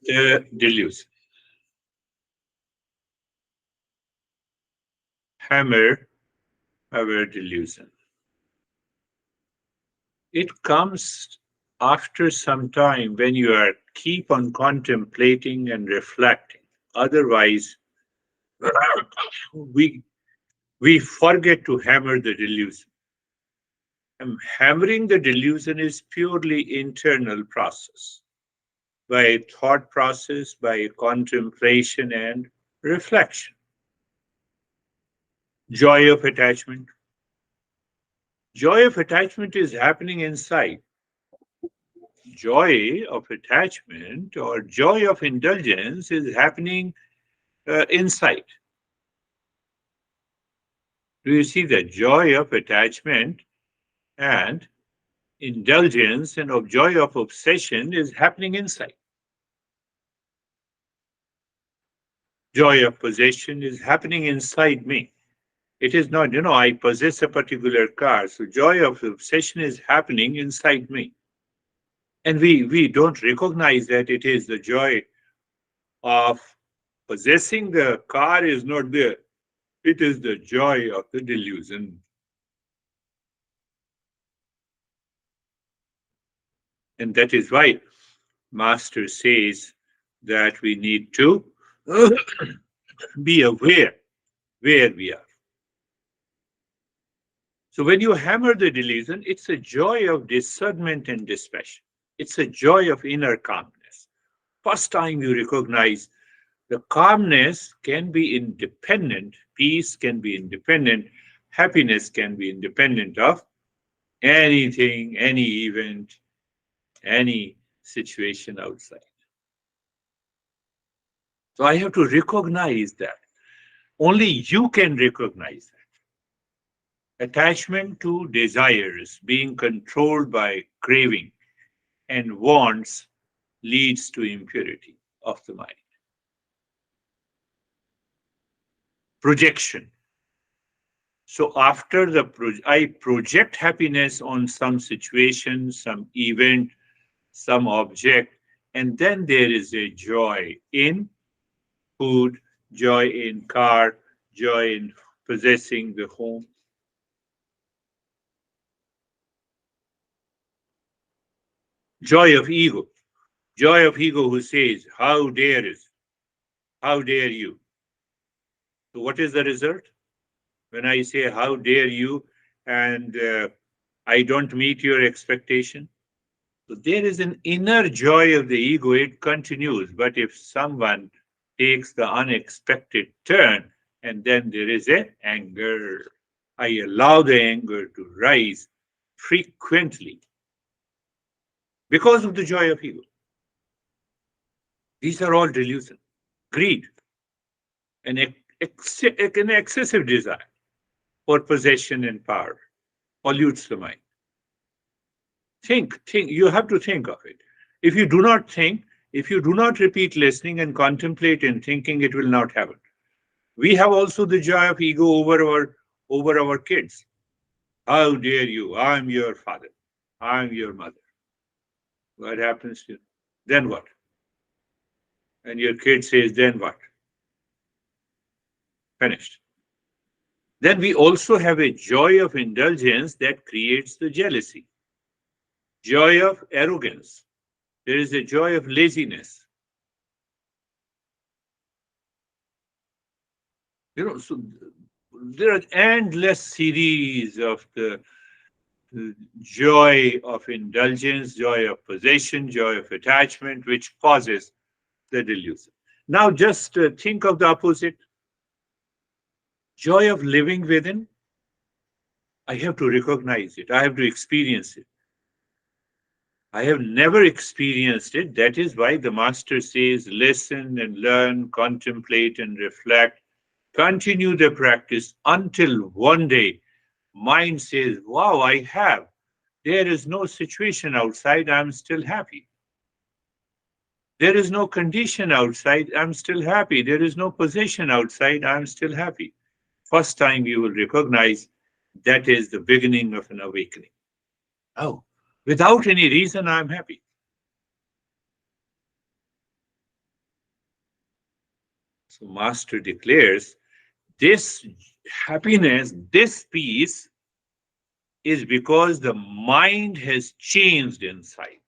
the delusion. Hammer our delusion. It comes after some time when you are keep on contemplating and reflecting. Otherwise, we we forget to hammer the delusion. And hammering the delusion is purely internal process by thought process, by contemplation and reflection. Joy of attachment. Joy of attachment is happening inside. Joy of attachment or joy of indulgence is happening inside. Do you see that joy of attachment and indulgence and of joy of obsession is happening inside? Joy of possession is happening inside me. It is not, I possess a particular car. So joy of obsession is happening inside me. And we don't recognize that it is the joy of possessing the car is not there. It is the joy of the delusion. And that is why Master says that we need to be aware where we are. So when you hammer the delusion, it's a joy of discernment and dispassion. It's a joy of inner calmness. First time you recognize the calmness can be independent, peace can be independent, happiness can be independent of anything, any event, any situation outside. So I have to recognize that. Only you can recognize that. Attachment to desires, being controlled by craving and wants, leads to impurity of the mind. Projection. So after I project happiness on some situation, some event, some object, and then there is a joy in food, joy in car, joy in possessing the home. Joy of ego. Joy of ego who says, how dare it? How dare you? So what is the result? When I say, how dare you, and I don't meet your expectation? So there is an inner joy of the ego, it continues. But if someone takes the unexpected turn, and then there is a anger, I allow the anger to rise frequently because of the joy of ego. These are all delusion, greed, and an excessive desire for possession and power pollutes the mind. Think, you have to think of it. If you do not think, if you do not repeat listening and contemplate and thinking, it will not happen. We have also the joy of ego over our kids. How dare you? I'm your father. I'm your mother. What happens to you? Then what? And your kid says, then what? Finished. Then we also have a joy of indulgence that creates the jealousy. Joy of arrogance. There is a joy of laziness. So there are endless series of the joy of indulgence, joy of possession, joy of attachment, which causes the delusion. Now just think of the opposite. Joy of living within. I have to recognize it. I have to experience it. I have never experienced it. That is why the master says, listen and learn, contemplate and reflect. Continue the practice until one day mind says, wow, I have. There is no situation outside, I'm still happy. There is no condition outside, I'm still happy. There is no possession outside, I'm still happy. First time you will recognize that is the beginning of an awakening. Oh, without any reason, I'm happy. So Master declares this happiness, this peace is because the mind has changed inside.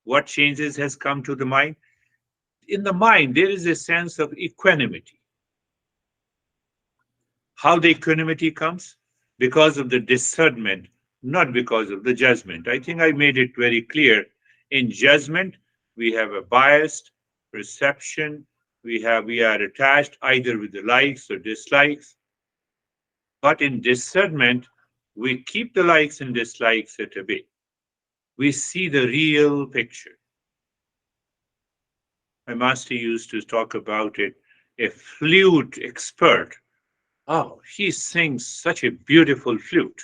What changes has come to the mind? In the mind, there is a sense of equanimity. How the equanimity comes? Because of the discernment, not because of the judgment. I think I made it very clear. In judgment, we have a biased perception. We are attached either with the likes or dislikes. But in discernment, we keep the likes and dislikes at a bay. We see the real picture. My master used to talk about it. A flute expert. Oh, he sings such a beautiful flute.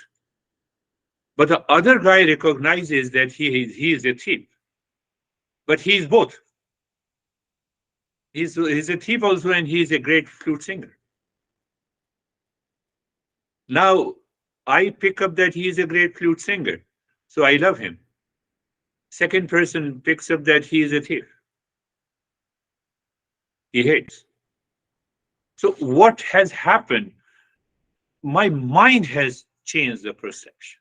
But the other guy recognizes that he is a thief. But he's both. He's a thief also, and he's a great flute singer. Now, I pick up that he is a great flute singer, so I love him. Second person picks up that he is a thief. He hates. So what has happened? My mind has changed the perception.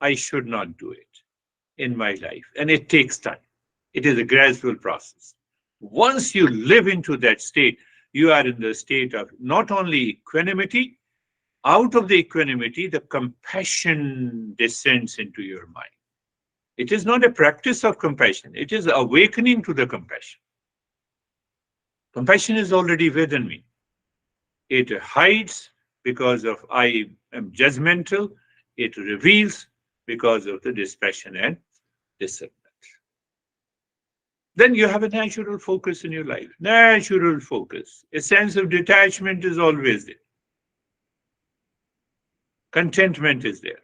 I should not do it in my life. And it takes time. It is a gradual process. Once you live into that state, you are in the state of not only equanimity, out of the equanimity, the compassion descends into your mind. It is not a practice of compassion, it is awakening to the compassion. Compassion is already within me. It hides because of I am judgmental. It reveals because of the dispassion and discernment. Then you have a natural focus in your life. Natural focus. A sense of detachment is always there. Contentment is there.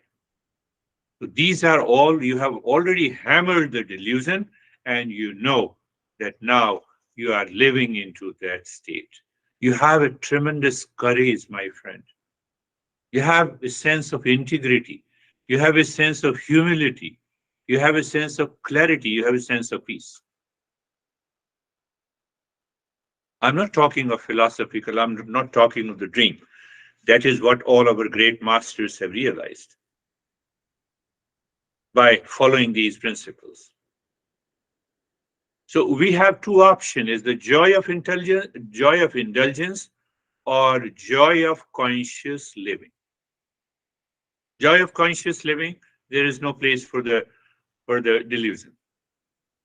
So these are all, you have already hammered the delusion, and you know that now you are living into that state. You have a tremendous courage, my friend. You have a sense of integrity. You have a sense of humility. You have a sense of clarity. You have a sense of peace. I'm not talking of philosophical, I'm not talking of the dream. That is what all our great masters have realized by following these principles. So we have two options: is the joy of indulgence, or joy of conscious living. Joy of conscious living, there is no place for the delusion.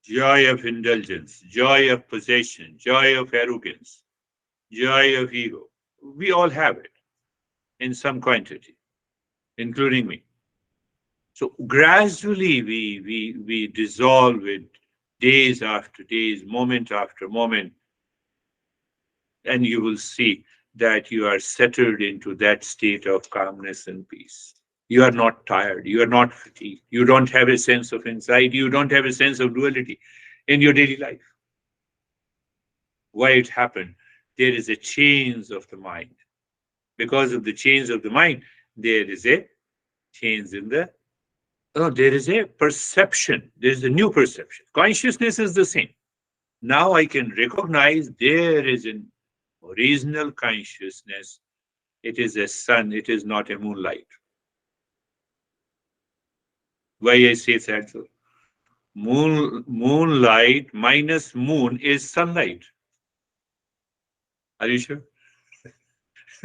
Joy of indulgence, joy of possession, joy of arrogance, joy of ego. We all have it in some quantity, including me. So gradually we dissolve it days after days, moment after moment, and you will see that you are settled into that state of calmness and peace. You are not tired, you are not fatigued, you don't have a sense of anxiety, you don't have a sense of duality in your daily life. Why it happened? There is a change of the mind. Because of the change of the mind, there is a change in the, oh, there is a perception. There is a new perception. Consciousness is the same. Now I can recognize there is an original consciousness. It is a sun, it is not a moonlight. Why I say that? So moonlight minus moon is sunlight. Are you sure?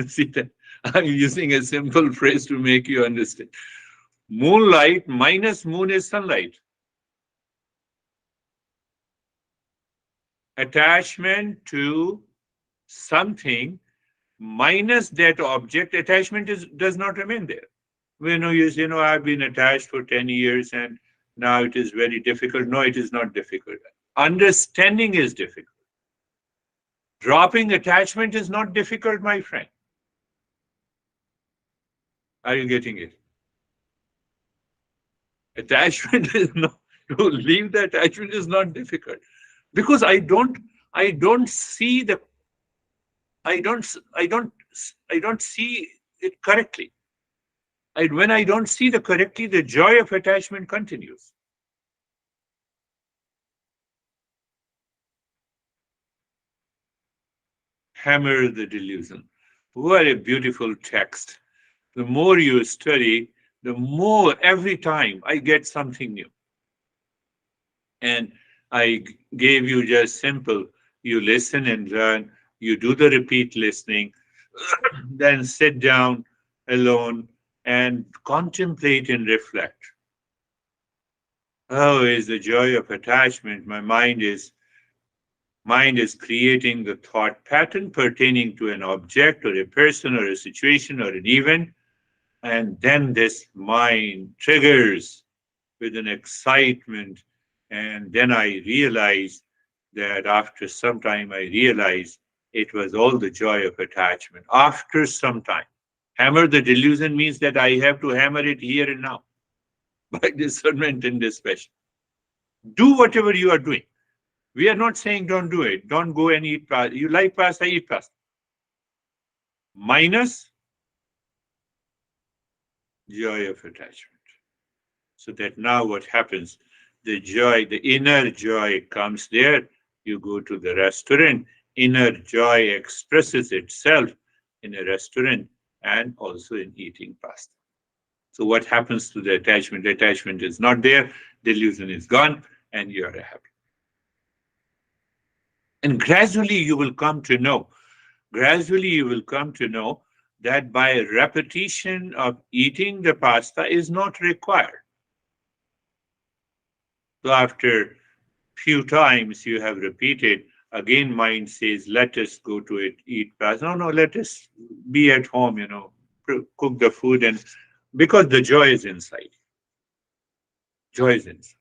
See that? I'm using a simple phrase to make you understand. Moonlight minus moon is sunlight. Attachment to something minus that object, attachment does not remain there. We know, you know, I've been attached for 10 years and now it is very difficult. No, it is not difficult. Understanding is difficult. Dropping attachment is not difficult, my friend. Are you getting it? Attachment is not, to leave the attachment is not difficult. Because I don't see the, I don't, I don't, I don't see it correctly. When I don't see the correctly, the joy of attachment continues. Hammer the delusion. What a beautiful text. The more you study, the more every time I get something new. And I gave you just simple, you listen and learn, you do the repeat listening, then sit down alone and contemplate and reflect. Oh, is the joy of attachment. My mind is creating the thought pattern pertaining to an object or a person or a situation or an event, and then this mind triggers with an excitement, and then I realize that after some time I realize it was all the joy of attachment. After some time, hammer the delusion means that I have to hammer it here and now by discernment and dispassion. Do whatever you are doing. We are not saying don't do it. Don't go and eat pasta. You like pasta, eat pasta. Minus joy of attachment. So that now what happens? The joy, the inner joy comes there. You go to the restaurant. Inner joy expresses itself in a restaurant and also in eating pasta. So what happens to the attachment? The attachment is not there. Delusion is gone and you are happy. And gradually you will come to know that by repetition of eating the pasta is not required. So after few times you have repeated, again mind says, let us go to it, eat pasta. No, let us be at home, cook the food, and because the joy is inside. Joy is inside.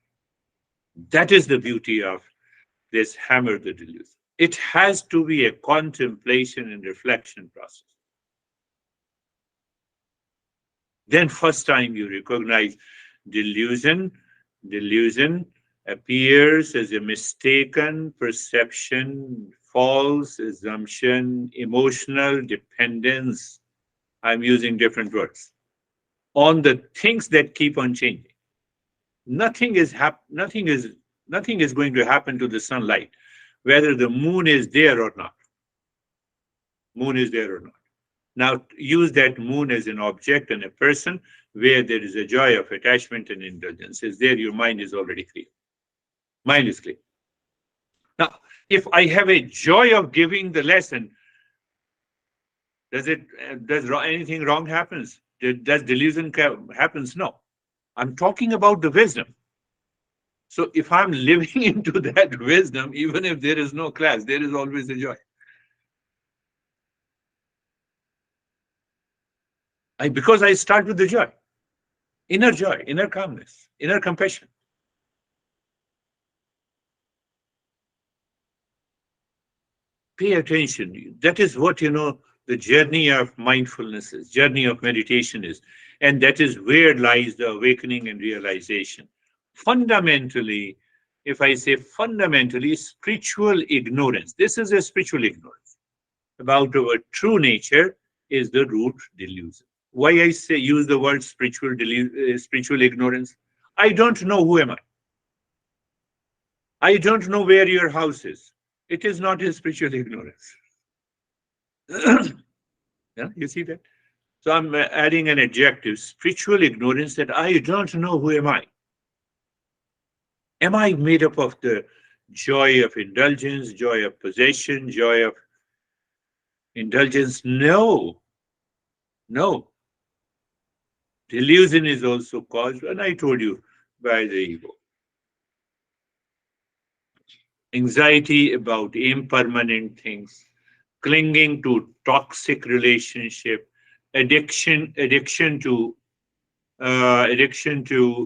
That is the beauty of this hammer the delusion. It has to be a contemplation and reflection process. Then first time you recognize delusion appears as a mistaken perception, false assumption, emotional dependence. I'm using different words on the things that keep on changing. Nothing is going to happen to the sunlight, whether the moon is there or not. Moon is there or not. Now use that moon as an object and a person where there is a joy of attachment and indulgence. Is there, your mind is already clear. Mind is clear. Now, if I have a joy of giving the lesson, does anything wrong happens? Does delusion happens? No. I'm talking about the wisdom. So if I'm living into that wisdom, even if there is no class, there is always a joy. Because I start with the joy, inner calmness, inner compassion. Pay attention. That is what, the journey of mindfulness is, journey of meditation is. And that is where lies the awakening and realization. Fundamentally, if I say fundamentally, spiritual ignorance, this is a spiritual ignorance about our true nature is the root delusion. Why I say use the word spiritual ignorance? I don't know who am I. I don't know where your house is. It is not a spiritual ignorance. Yeah, you see that? So I'm adding an adjective, spiritual ignorance, that I don't know who am I. Am I made up of the joy of indulgence, joy of possession, joy of indulgence? No. Delusion is also caused, and I told you, by the ego. Anxiety about impermanent things, clinging to toxic relationship, addiction to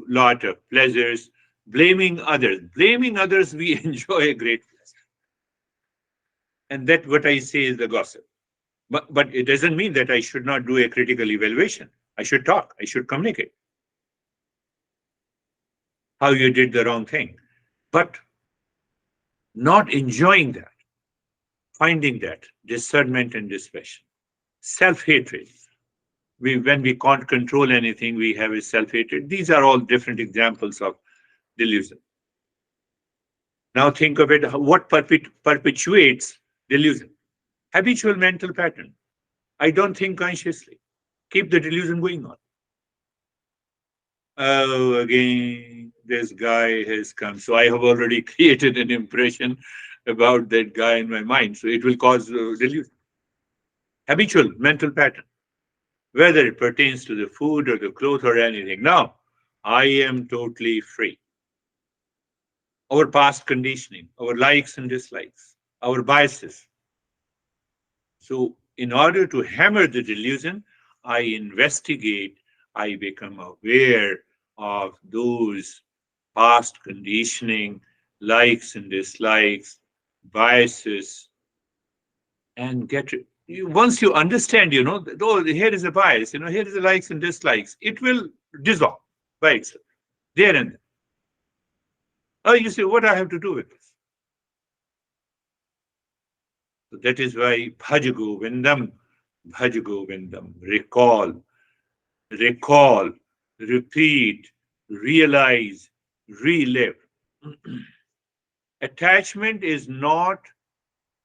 lot of pleasures, blaming others. Blaming others, we enjoy a great pleasure. And that what I say is the gossip. But it doesn't mean that I should not do a critical evaluation. I should talk. I should communicate how you did the wrong thing. But not enjoying that, finding that, discernment and dispassion. Self-hatred. When we can't control anything, we have a self-hatred. These are all different examples of delusion. Now think of it, what perpetuates delusion? Habitual mental pattern. I don't think consciously. Keep the delusion going on. Oh, again, this guy has come. So I have already created an impression about that guy in my mind. So it will cause delusion. Habitual mental pattern, whether it pertains to the food or the clothes or anything. Now, I am totally free. Our past conditioning, our likes and dislikes, our biases. So, in order to hammer the delusion, I investigate, I become aware of those past conditioning, likes and dislikes, biases, and get it. Once you understand, oh, here is a bias, here is the likes and dislikes, it will dissolve by itself, there and then. Oh, you say, what I have to do with this? So that is why Bhaj Govindam, recall, repeat, realize, relive. Attachment is not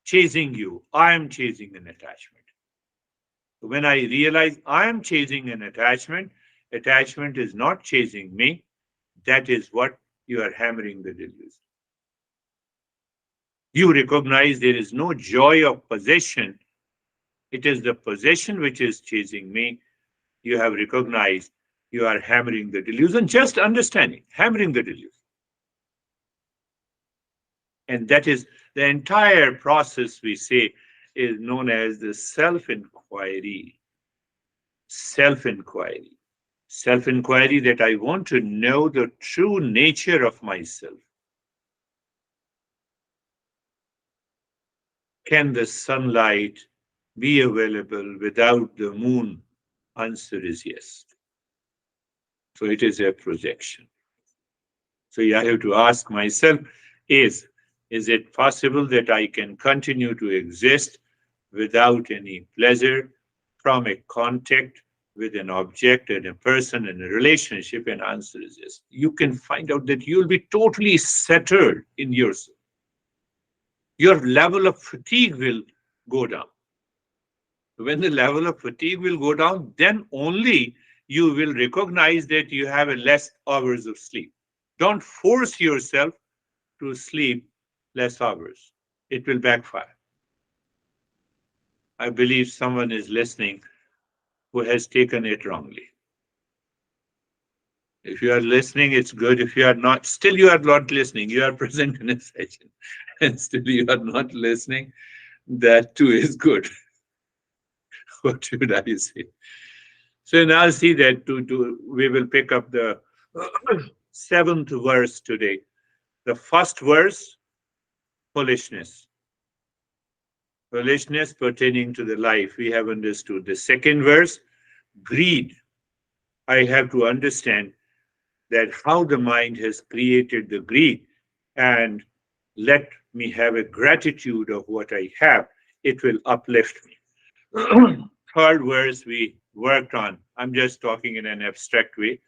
chasing you. I am chasing an attachment. When I realize I am chasing an attachment is not chasing me. That is what you are hammering the delusion. You recognize there is no joy of possession. It is the possession which is chasing me. You have recognized you are hammering the delusion, just understanding, hammering the delusion. And that is the entire process we say is known as the self inquiry. Self inquiry. Self inquiry that I want to know the true nature of myself. Can the sunlight be available without the moon? Answer is yes. So it is a projection. So I have to ask myself, is it possible that I can continue to exist without any pleasure from a contact with an object and a person and a relationship? And answer is yes. You can find out that you'll be totally settled in yourself. Your level of fatigue will go down. When the level of fatigue will go down, then only you will recognize that you have a less hours of sleep. Don't force yourself to sleep less hours. It will backfire. I believe someone is listening who has taken it wrongly. If you are listening, it's good. If you are not, still you are not listening. You are present in a session and still you are not listening. That too is good. What should I say? So now see that we will pick up the seventh verse today. The first verse, foolishness. Foolishness pertaining to the life we have understood. The second verse, greed. I have to understand that how the mind has created the greed and let me have a gratitude of what I have. It will uplift me. Third verse we worked on. I'm just talking in an abstract way.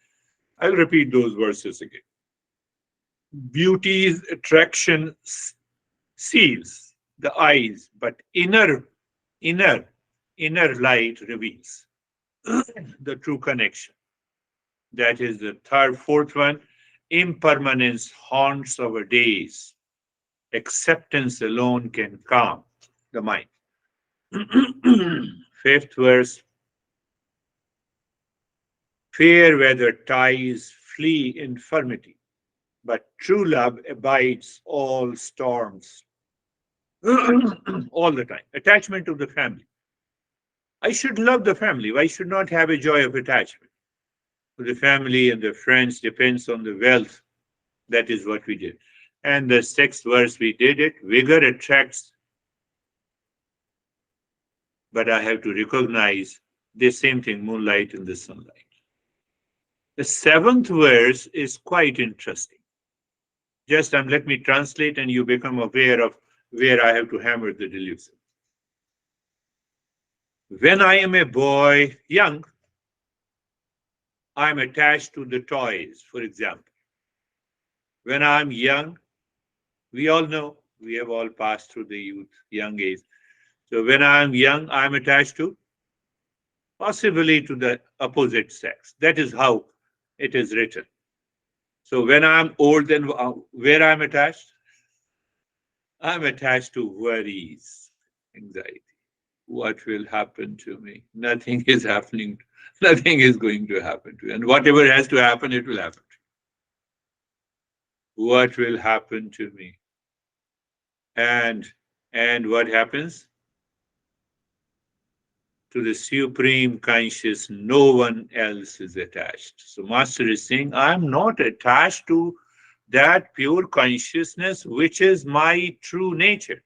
I'll repeat those verses again. Beauty's attraction seals the eyes, but inner, inner light reveals the true connection. That is the fourth one. Impermanence haunts our days. Acceptance alone can calm the mind. Fifth verse. Fair weather ties flee infirmity, but true love abides all storms. All the time. Attachment to the family. I should love the family. Why should not have a joy of attachment? To the family and the friends depends on the wealth. That is what we did. And the sixth verse, we did it. Vigor attracts, but I have to recognize the same thing, moonlight and the sunlight. The seventh verse is quite interesting. Just let me translate and you become aware of where I have to hammer the delusion. When I am a boy, young, I'm attached to the toys, for example. When I'm young, we all know, we have all passed through the youth, young age. So when I'm young, I'm attached to possibly to the opposite sex. That is how it is written. So when I'm old, then where I'm attached? I'm attached to worries, anxiety. What will happen to me? Nothing is happening. Nothing is going to happen to you. And whatever has to happen, it will happen. What will happen to me? And and what happens? To the supreme conscious, no one else is attached. So Master is saying, I'm not attached to that pure consciousness, which is my true nature.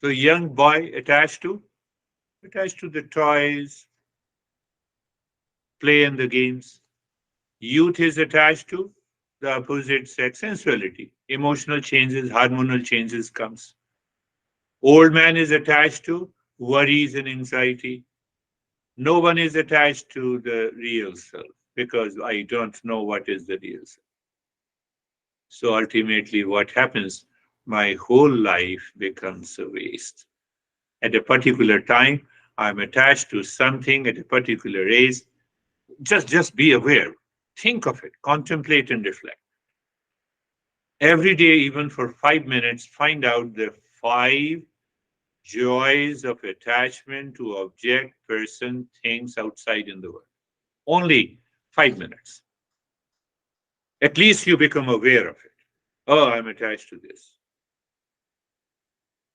So young boy attached to the toys, play and the games. Youth is attached to the opposite sex, sensuality. Emotional changes, hormonal changes comes. Old man is attached to worries and anxiety. No one is attached to the real self because I don't know what is the real self. So ultimately, what happens? My whole life becomes a waste. At a particular time, I'm attached to something at a particular age. Just be aware. Think of it, contemplate and reflect. Every day, even for 5 minutes, find out the five joys of attachment to object, person, things outside in the world. Only 5 minutes. At least you become aware of it. Oh, I'm attached to this.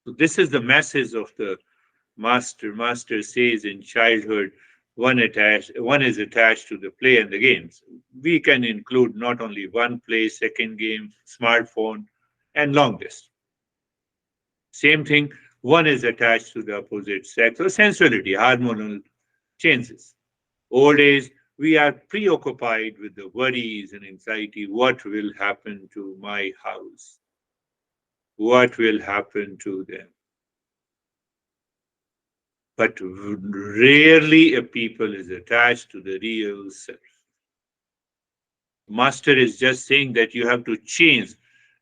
So this is the message of the master. Master says in childhood, one is attached to the play and the games. We can include not only one play, second game, smartphone, and long distance. Same thing, one is attached to the opposite sex or sensuality, hormonal changes. Old age, we are preoccupied with the worries and anxiety. What will happen to my house? What will happen to them? But rarely a people is attached to the real self. Master is just saying that you have to change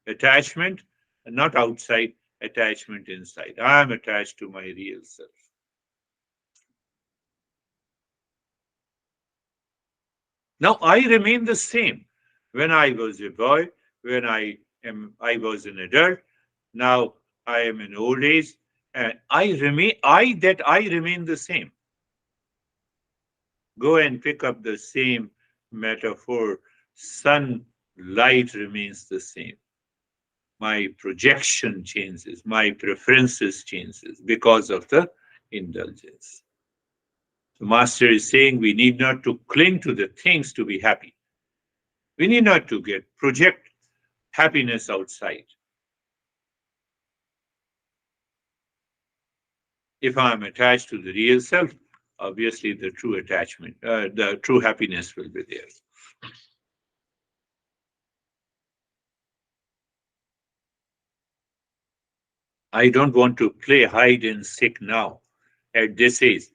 attachment, not outside, attachment inside. I am attached to my real self. Now I remain the same. When I was a boy, I was an adult. Now I am in old age, and I remain the same. Go and pick up the same metaphor. Sunlight remains the same. My projection changes, my preferences changes because of the indulgence. The master is saying we need not to cling to the things to be happy. We need not to get project happiness outside. If I'm attached to the real self, obviously the true happiness will be there. I don't want to play hide and seek now at this age.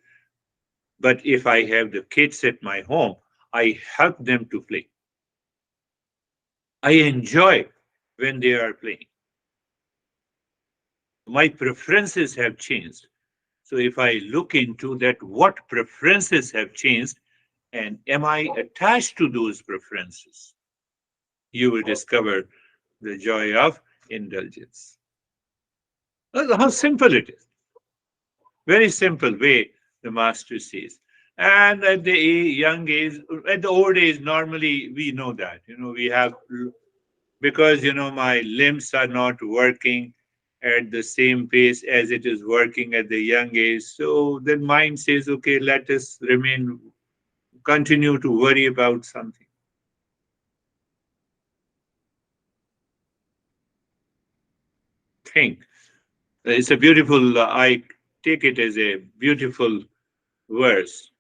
But if I have the kids at my home, I help them to play. I enjoy when they are playing. My preferences have changed. So if I look into that, what preferences have changed, and am I attached to those preferences? You will discover the joy of indulgence. How simple it is. Very simple way the master says. And at the young age, at the old age, normally we know that, we have, because, my limbs are not working at the same pace as it is working at the young age. So then mind says, okay, let us continue to worry about something. Think. It's a beautiful, I take it as a beautiful verse.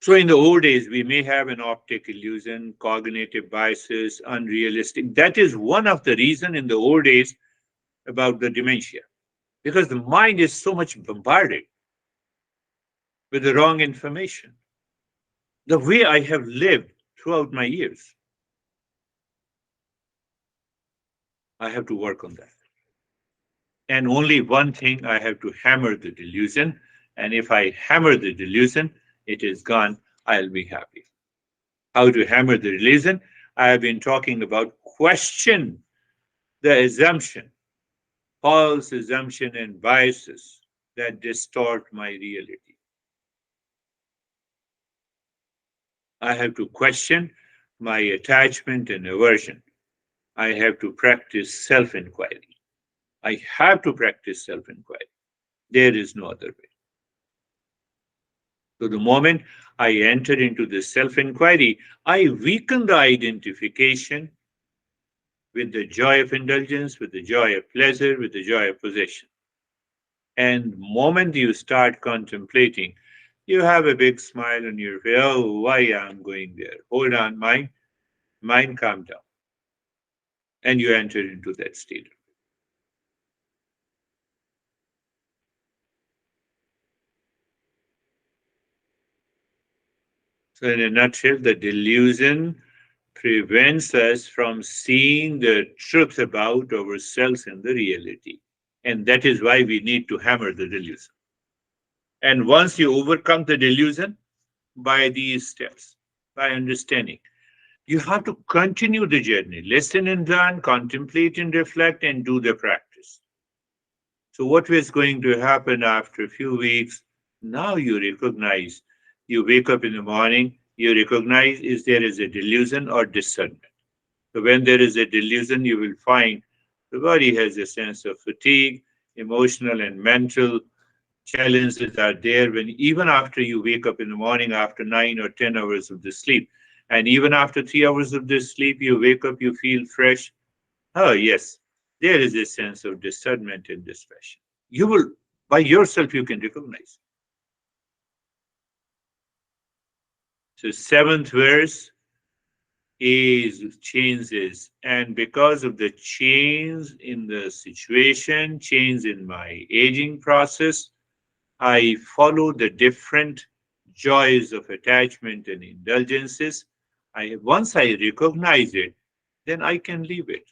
So in the old days, we may have an optic illusion, cognitive biases, unrealistic. That is one of the reason in the old days about the dementia, because the mind is so much bombarded with the wrong information. The way I have lived throughout my years, I have to work on that. And only one thing, I have to hammer the delusion. And if I hammer the delusion, it is gone. I'll be happy. How to hammer the delusion? I have been talking about question the assumption, false assumption and biases that distort my reality. I have to question my attachment and aversion. I have to practice self inquiry. I have to practice self inquiry. There is no other way. So, the moment I enter into this self inquiry, I weaken the identification with the joy of indulgence, with the joy of pleasure, with the joy of possession. And the moment you start contemplating, you have a big smile on your face. Oh, why I'm going there? Hold on, mind, calm down. And you enter into that state. So, in a nutshell, the delusion prevents us from seeing the truth about ourselves and the reality. And that is why we need to hammer the delusion. And once you overcome the delusion by these steps, by understanding, you have to continue the journey, listen and learn, contemplate and reflect, and do the practice. So, what is going to happen after a few weeks? Now you recognize, you wake up in the morning, you recognize is there is a delusion or discernment. So, when there is a delusion, you will find the body has a sense of fatigue, emotional and mental challenges are there when even after you wake up in the morning after 9 or 10 hours of the sleep. And even after 3 hours of the sleep, you wake up, you feel fresh. Oh, yes, there is a sense of discernment in this fashion. You will, by yourself, you can recognize. So, seventh verse is changes. And because of the change in the situation, change in my aging process, I follow the different joys of attachment and indulgences. Once I recognize it, then I can leave it.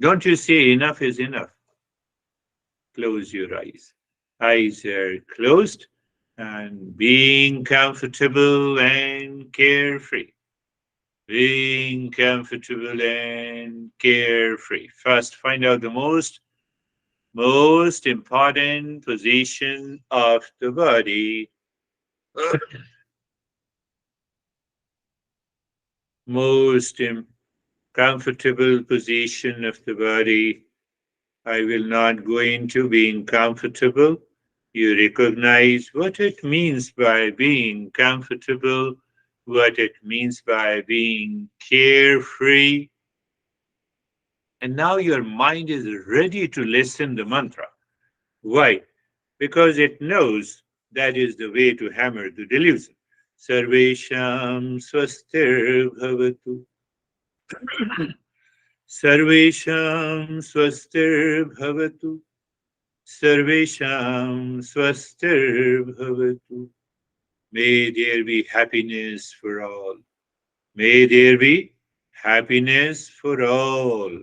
Don't you say enough is enough? Close your eyes. Eyes are closed and being comfortable and carefree. Being comfortable and carefree. First, find out the most important position of the body. Most comfortable position of the body. I will not go into being comfortable. You recognize what it means by being comfortable, what it means by being carefree. And now your mind is ready to listen the mantra. Why? Because it knows that is the way to hammer the delusion. Sarvesham swastir bhavatu. Sarvesham swastir bhavatu. Sarvesham swastir bhavatu. May there be happiness for all. May there be happiness for all.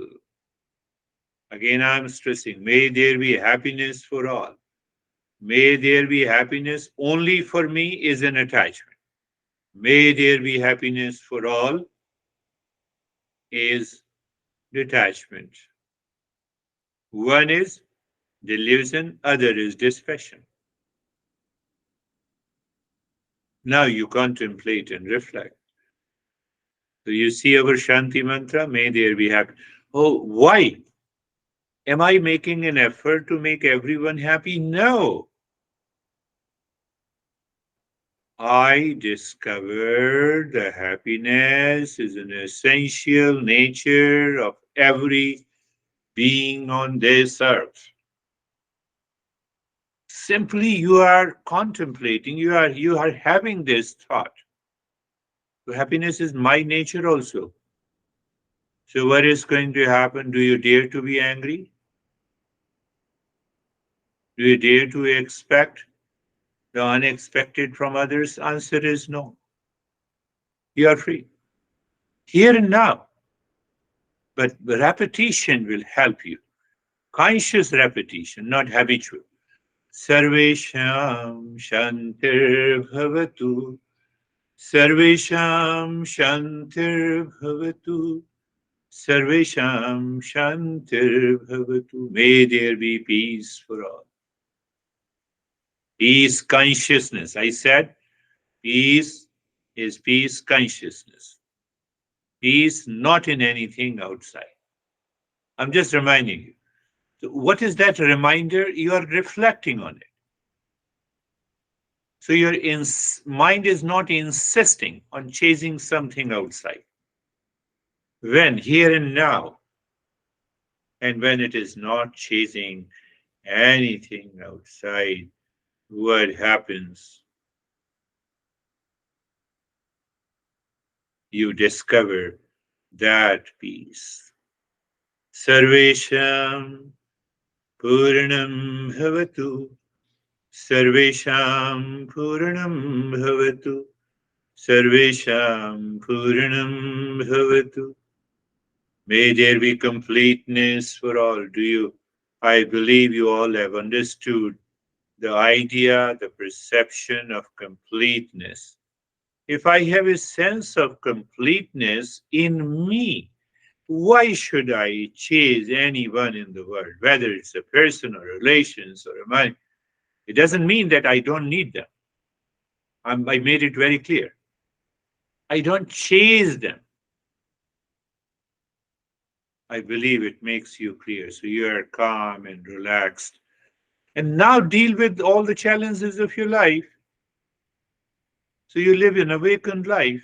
Again, I'm stressing, may there be happiness for all. May there be happiness only for me is an attachment. May there be happiness for all is detachment. One is delusion, other is dispassion. Now you contemplate and reflect. So you see our Shanti mantra, may there be happy. Oh, why? Am I making an effort to make everyone happy? No. I discovered the happiness is an essential nature of every being on this earth. Simply you are contemplating, you are having this thought. So happiness is my nature also. So what is going to happen? Do you dare to be angry? Do you dare to expect the unexpected from others? Answer is no. You are free. Here and now. But the repetition will help you. Conscious repetition, not habitual. Sarvesham Shantir Bhavatu. Sarvesham Shantir Bhavatu. Sarvesham Shantir Bhavatu. May there be peace for all. Peace consciousness. I said peace is peace consciousness. Peace not in anything outside. I'm just reminding you. So what is that reminder? You are reflecting on it. So your mind is not insisting on chasing something outside. When, here and now, and when it is not chasing anything outside, what happens? You discover that peace. Sarvesham Purnam Bhavatu. Sarvesham Purnam Bhavatu. Sarvesham Purnam Bhavatu. May there be completeness for all. I believe you all have understood the idea, the perception of completeness. If I have a sense of completeness in me, why should I chase anyone in the world, whether it's a person or relations or a money? It doesn't mean that I don't need them. I made it very clear. I don't chase them. I believe it makes you clear. So you are calm and relaxed. And now deal with all the challenges of your life. So you live an awakened life.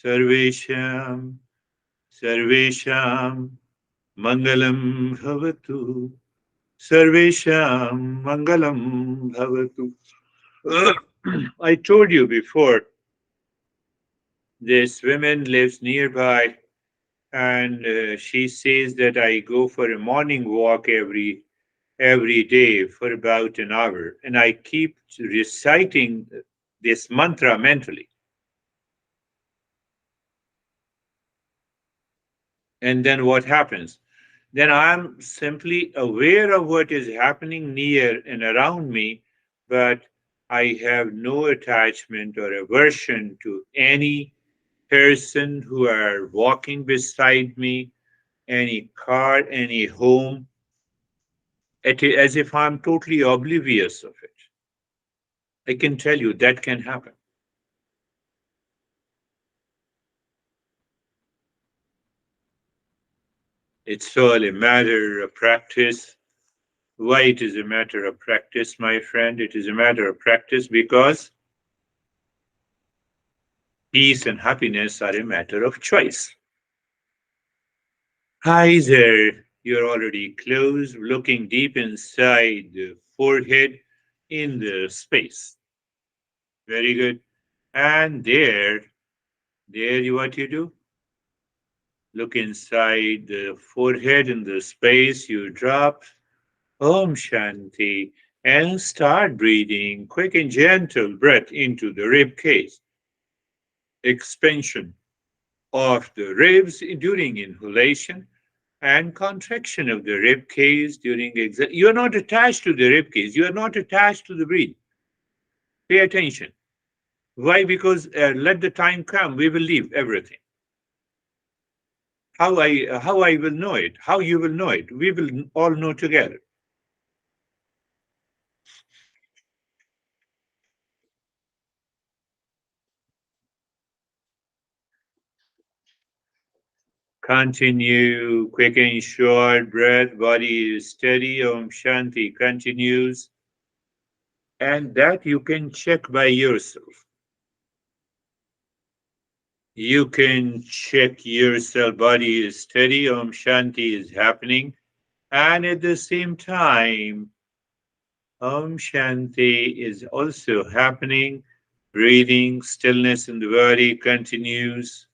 Sarvesham, Sarvesham, Mangalam Bhavatu. Sarvesham, Mangalam Bhavatu. I told you before, this woman lives nearby, and she says that I go for a morning walk every day for about an hour, and I keep reciting this mantra mentally. And then what happens? Then I'm simply aware of what is happening near and around me, but I have no attachment or aversion to any person who are walking beside me, any car, any home, as if I'm totally oblivious of it. I can tell you that can happen. It's all a matter of practice. Why it is a matter of practice, my friend? It is a matter of practice because peace and happiness are a matter of choice. Eyes there, you're already closed, looking deep inside the forehead in the space. Very good. And there you what you do? Look inside the forehead in the space, you drop Om Shanti and start breathing quick and gentle breath into the rib cage. Expansion of the ribs during inhalation and contraction of the rib cage during exhalation. You are not attached to the rib cage. You are not attached to the breath. Pay attention. Why? Because let the time come, we will leave everything. How I will know it? How you will know it? We will all know together. Continue. Quick and short breath. Body is steady. Om Shanti continues. And that you can check by yourself. You can check yourself. Body is steady. Om Shanti is happening. And at the same time, Om Shanti is also happening. Breathing, stillness in the body continues.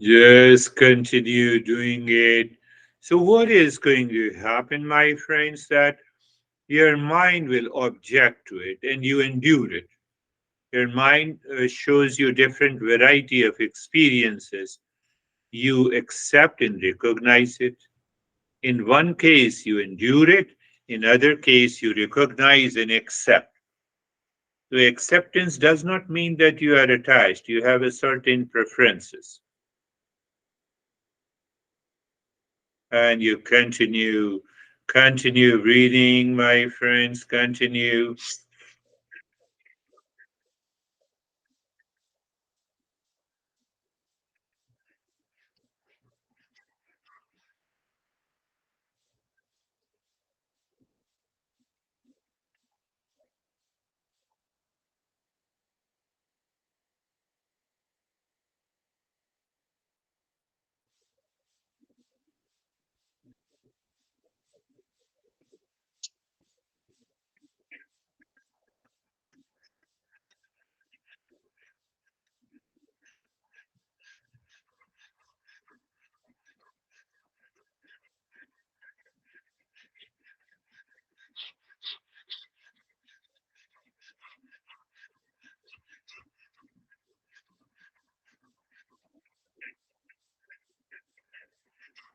Just continue doing it. So, what is going to happen, my friends, that your mind will object to it and you endure it. Your mind shows you different variety of experiences. You accept and recognize it. In one case, you endure it. In other case, you recognize and accept. So acceptance does not mean that you are attached. You have a certain preferences, and you continue reading, my friends. Continue.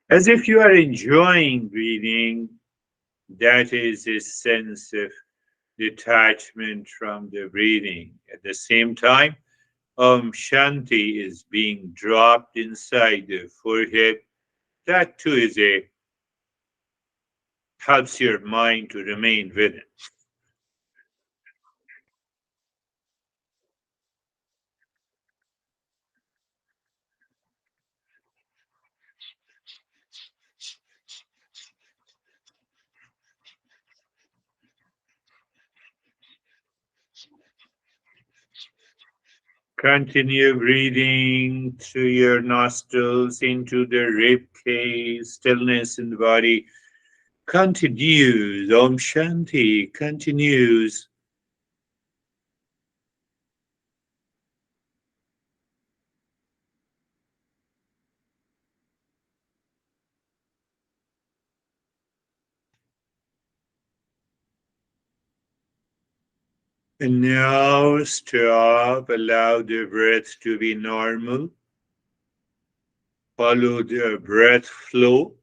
As if you are enjoying reading. That is a sense of detachment from the breathing. At the same time, Shanti is being dropped inside the forehead. That too is a helps your mind to remain with it. Continue breathing through your nostrils into the rib cage, stillness in the body. Continues. Shanti continues. And now stop. Allow the breath to be normal. Follow the breath flow.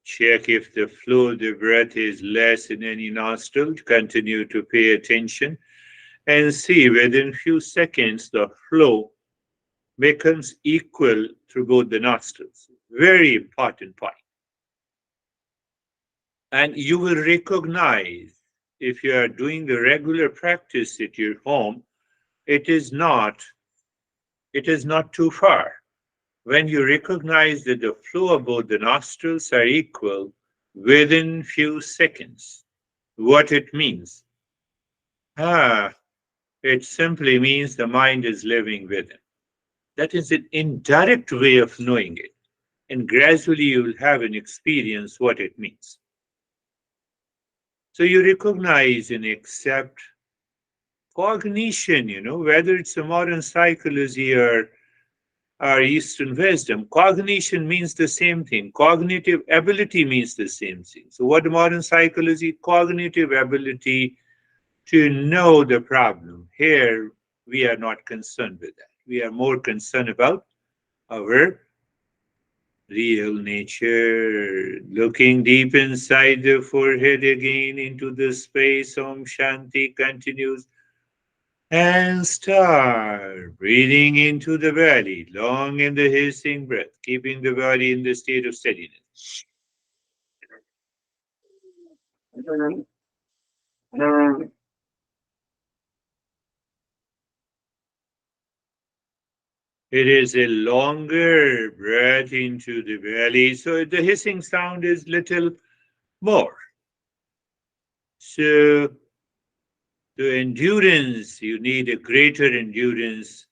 Check if the flow of the breath is less in any nostril. Continue to pay attention and see within few seconds the flow becomes equal through both the nostrils. Very important point. And you will recognize if you are doing the regular practice at your home, it is not it is not too far. When you recognize that the flow of both the nostrils are equal within few seconds, what it means? Ah, it simply means the mind is living within. That is an indirect way of knowing it. And gradually you will have an experience what it means. So you recognize and accept cognition, whether it's a modern psychology or Eastern wisdom. Cognition means the same thing. Cognitive ability means the same thing. So, what modern psychology? Cognitive ability to know the problem. Here, we are not concerned with that. We are more concerned about our real nature. Looking deep inside the forehead again into the space, Om Shanti continues. And start breathing into the belly, long in the hissing breath, keeping the body in the state of steadiness. It is a longer breath into the belly, so the hissing sound is little more. So the endurance, you need a greater endurance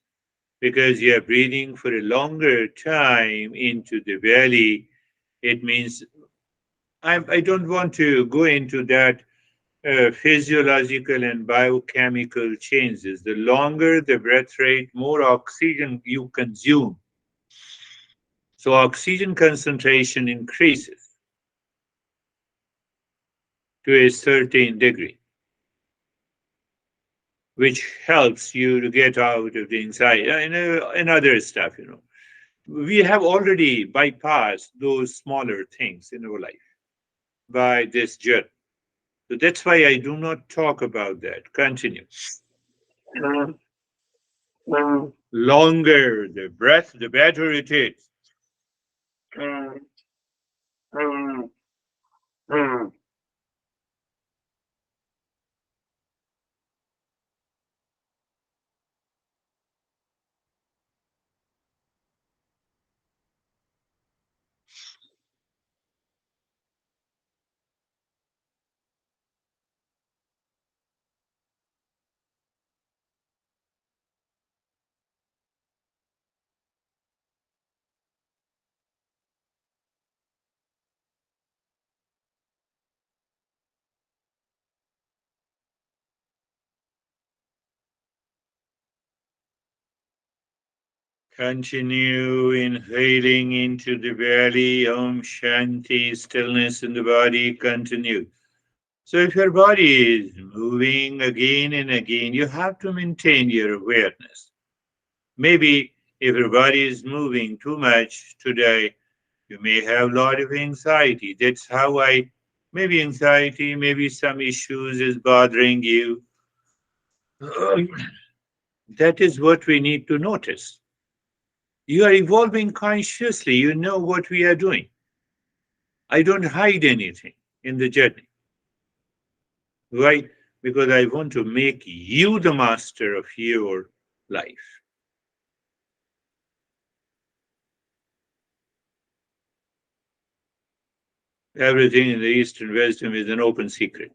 because you are breathing for a longer time into the belly. It means I don't want to go into that physiological and biochemical changes. The longer the breath rate, more oxygen you consume. So oxygen concentration increases to a certain degree, which helps you to get out of the anxiety and other stuff. We have already bypassed those smaller things in our life by this journey. So that's why I do not talk about that. Continue. Longer the breath, the better it is. Continue inhaling into the belly, Om Shanti, stillness in the body. Continue. So if your body is moving again and again, you have to maintain your awareness. Maybe if your body is moving too much today, you may have a lot of anxiety. That's how maybe anxiety, maybe some issues is bothering you. That is what we need to notice. You are evolving consciously. You know what we are doing. I don't hide anything in the journey. Why? Because I want to make you the master of your life. Everything in the Eastern wisdom is an open secret.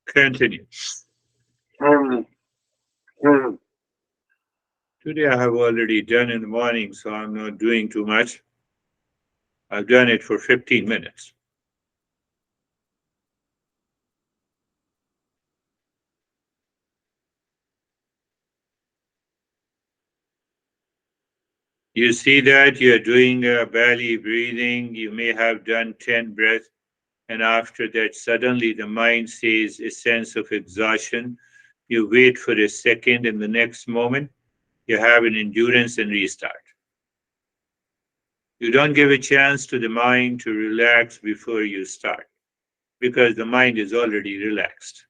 Continue. Today I have already done in the morning, so I'm not doing too much. I've done it for 15 minutes. You see that you're doing belly breathing. You may have done 10 breaths, and after that, suddenly the mind says a sense of exhaustion. You wait for a second, and the next moment, you have an endurance and restart. You don't give a chance to the mind to relax before you start because the mind is already relaxed.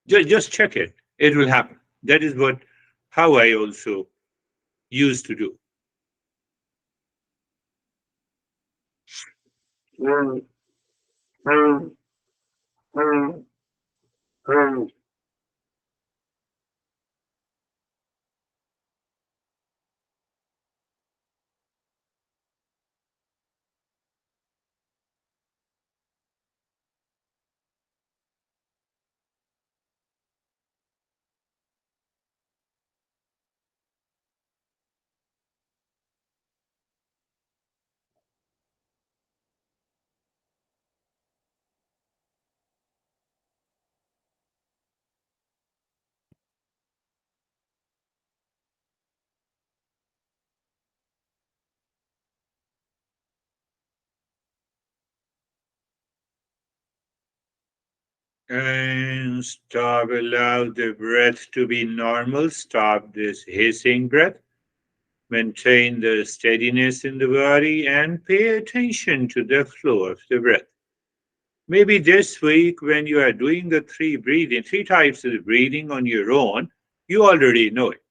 Just check it. It will happen. That is how I also used to do. And stop, allow the breath to be normal. Stop this hissing breath. Maintain the steadiness in the body and pay attention to the flow of the breath. Maybe this week, when you are doing the three types of breathing on your own, you already know it.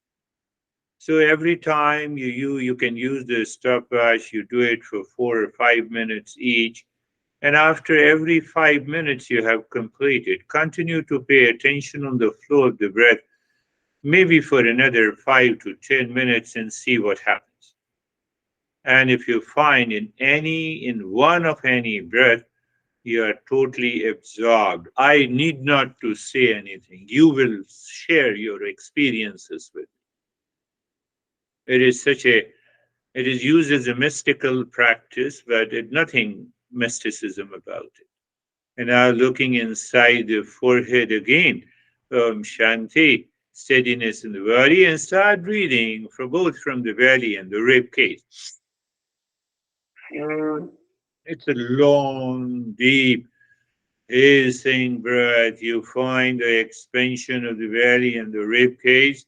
So every time you can use the stopwatch, you do it for 4 or 5 minutes each. And after every 5 minutes you have completed, continue to pay attention on the flow of the breath, maybe for another 5 to 10 minutes and see what happens. And if you find in one of any breath, you are totally absorbed. I need not to say anything. You will share your experiences with me. It is used as a mystical practice, but nothing mysticism about it. And now looking inside the forehead again, Shanti, steadiness in the body, and start breathing from both from the belly and the rib cage. It's a long, deep, hissing breath. You find the expansion of the belly and the rib cage,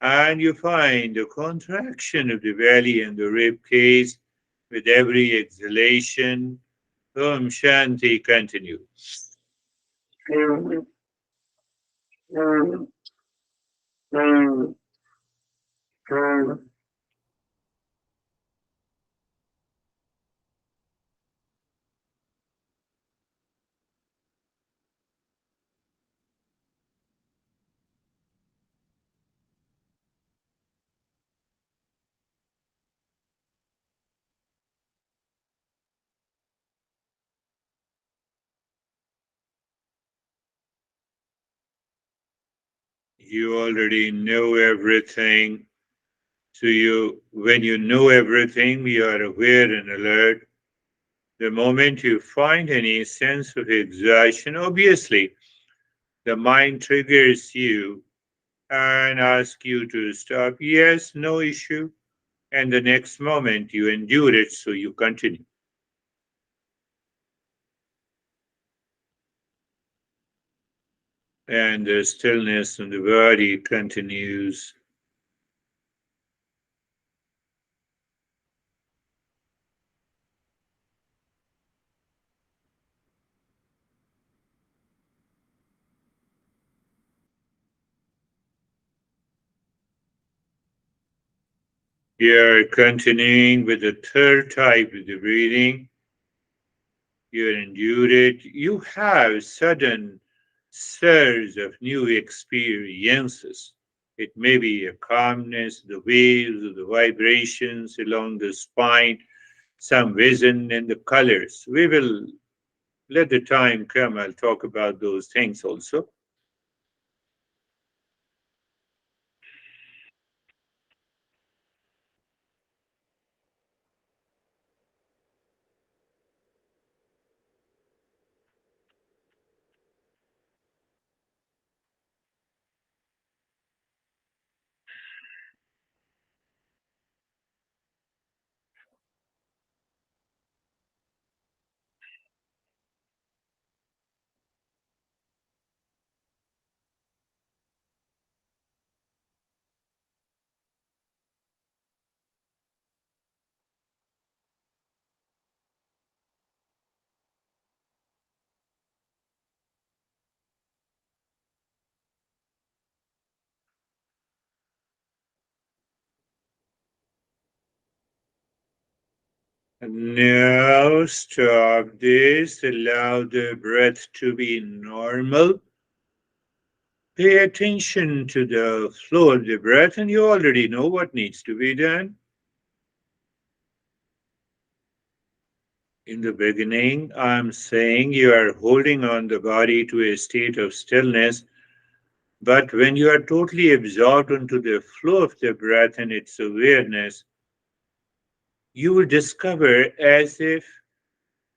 and you find the contraction of the belly and the rib cage with every exhalation. Om Shanti continues. You already know everything. So when you know everything, you are aware and alert. The moment you find any sense of exhaustion, obviously, the mind triggers you and asks you to stop. Yes, no issue. And the next moment you endure it, so you continue. And the stillness in the body continues. You're continuing with the third type of the breathing. You endure it. You have sudden surge of new experiences. It may be a calmness, the waves, the vibrations along the spine, some vision and the colors. We will let the time come. I'll talk about those things also. Now stop this. Allow the breath to be normal. Pay attention to the flow of the breath, and you already know what needs to be done. In the beginning, I'm saying you are holding on the body to a state of stillness, but when you are totally absorbed into the flow of the breath and its awareness, you will discover as if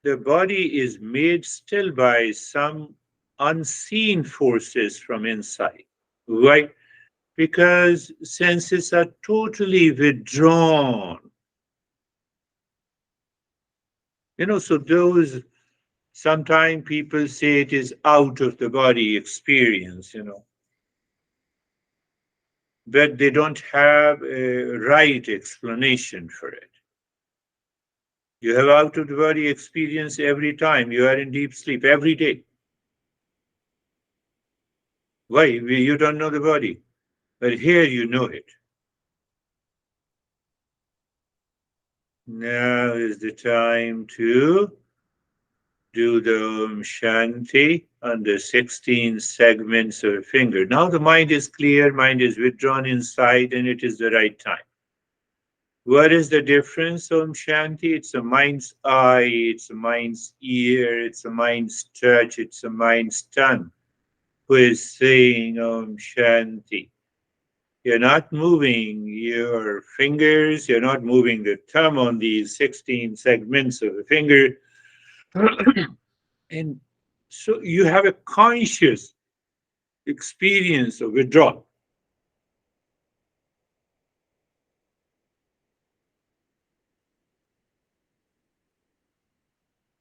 the body is made still by some unseen forces from inside. Right? Because senses are totally withdrawn. So those sometimes people say it is out of the body experience, but they don't have a right explanation for it. You have out of the body experience every time you are in deep sleep, every day. Why? You don't know the body, but here you know it. Now is the time to do the Shanti on the 16 segments of a finger. Now the mind is clear, mind is withdrawn inside, and it is the right time. What is the difference, Om Shanti? It's a mind's eye, it's a mind's ear, it's a mind's touch, it's a mind's tongue who is saying Om Shanti. You're not moving your fingers, you're not moving the thumb on these 16 segments of a finger. And so you have a conscious experience of withdrawal.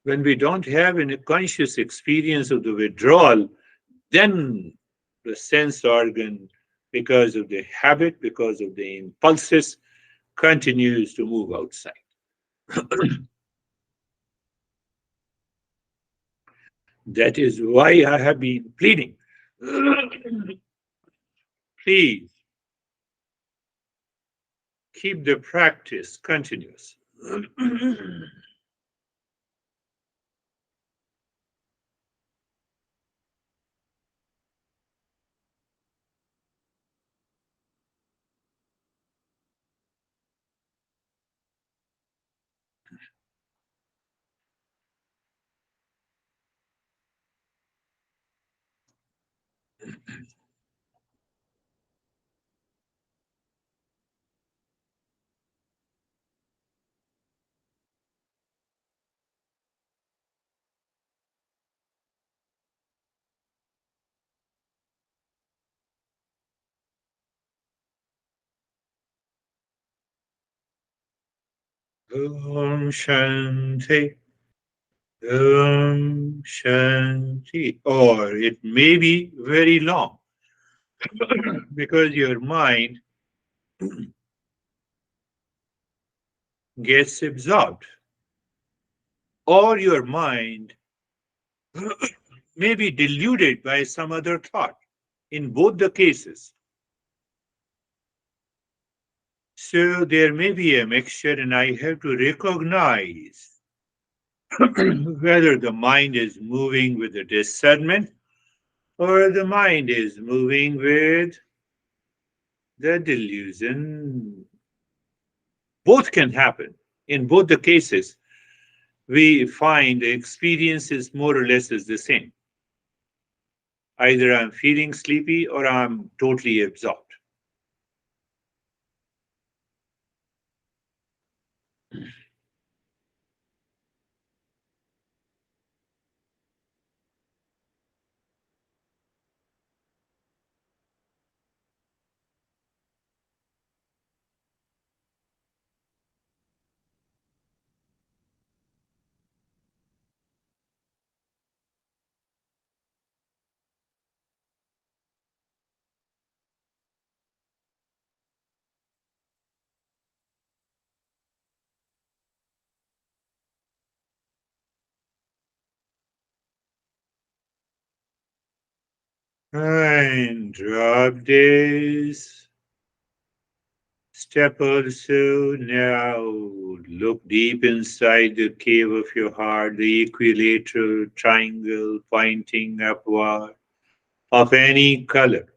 When we don't have any conscious experience of the withdrawal, then the sense organ, because of the habit, because of the impulses, continues to move outside. That is why I have been pleading. Please keep the practice continuous. Om Shanti, Om Shanti. Or it may be very long because your mind gets absorbed, or your mind may be deluded by some other thought. In both the cases, so there may be a mixture, and I have to recognize whether the mind is moving with the discernment or the mind is moving with the delusion. Both can happen. In both the cases, we find the experience is more or less is the same. Either I'm feeling sleepy or I'm totally absorbed. And drop this. Step also now. Look deep inside the cave of your heart, the equilateral triangle pointing upward of any color.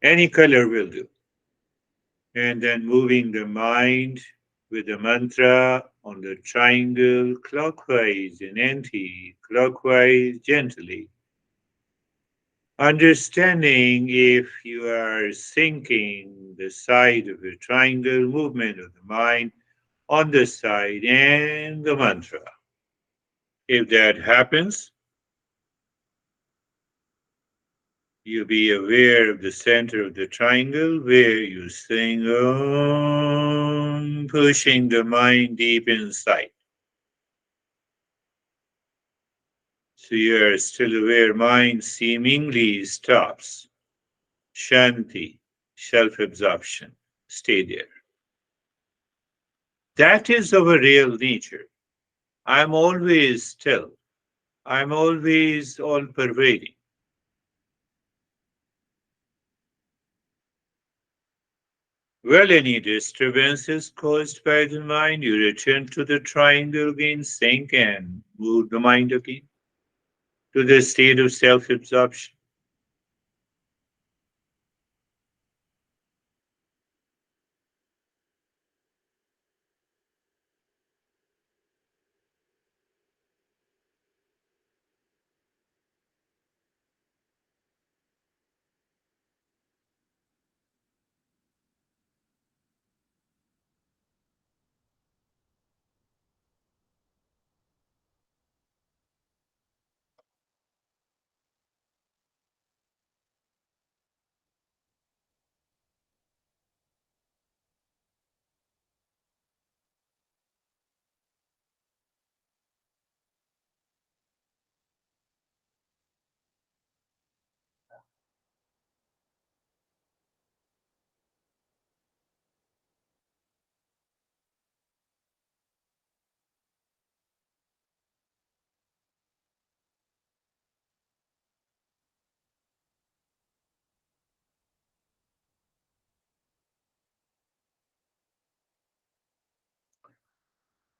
Any color will do. And then moving the mind with the mantra on the triangle clockwise and anti clockwise gently. Understanding if you are syncing the side of the triangle movement of the mind on the side and the mantra. If that happens, you be aware of the center of the triangle where you sing Om, pushing the mind deep inside. So you are still aware, mind seemingly stops. Shanti, self absorption. Stay there. That is our real nature. I'm always still. I'm always all pervading. Well, any disturbances caused by the mind, you return to the triangle again, sink and move the mind again to the state of self absorption.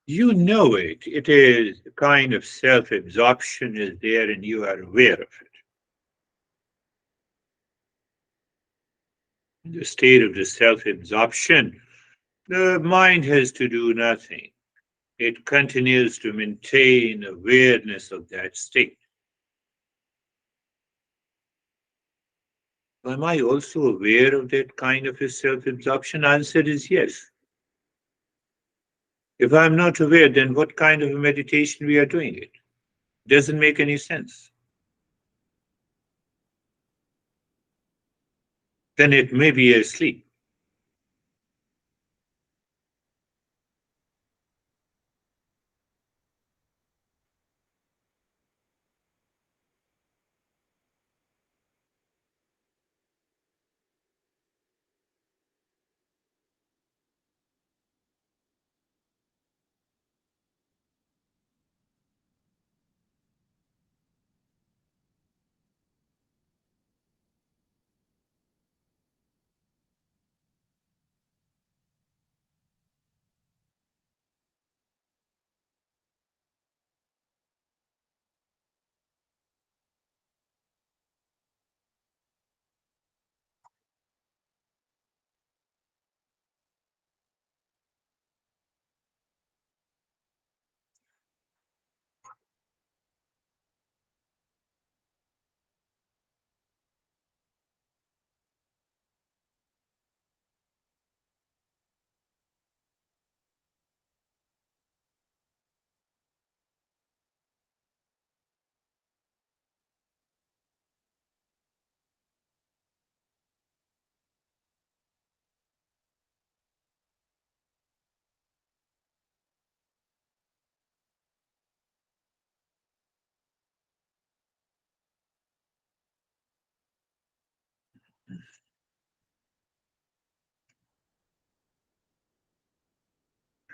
You know it. It is a kind of self-absorption is there and you are aware of it. In the state of the self-absorption, the mind has to do nothing. It continues to maintain awareness of that state. Am I also aware of that kind of a self-absorption? Answer is yes. If I'm not aware, then what kind of a meditation we are doing it? Doesn't make any sense. Then it may be asleep.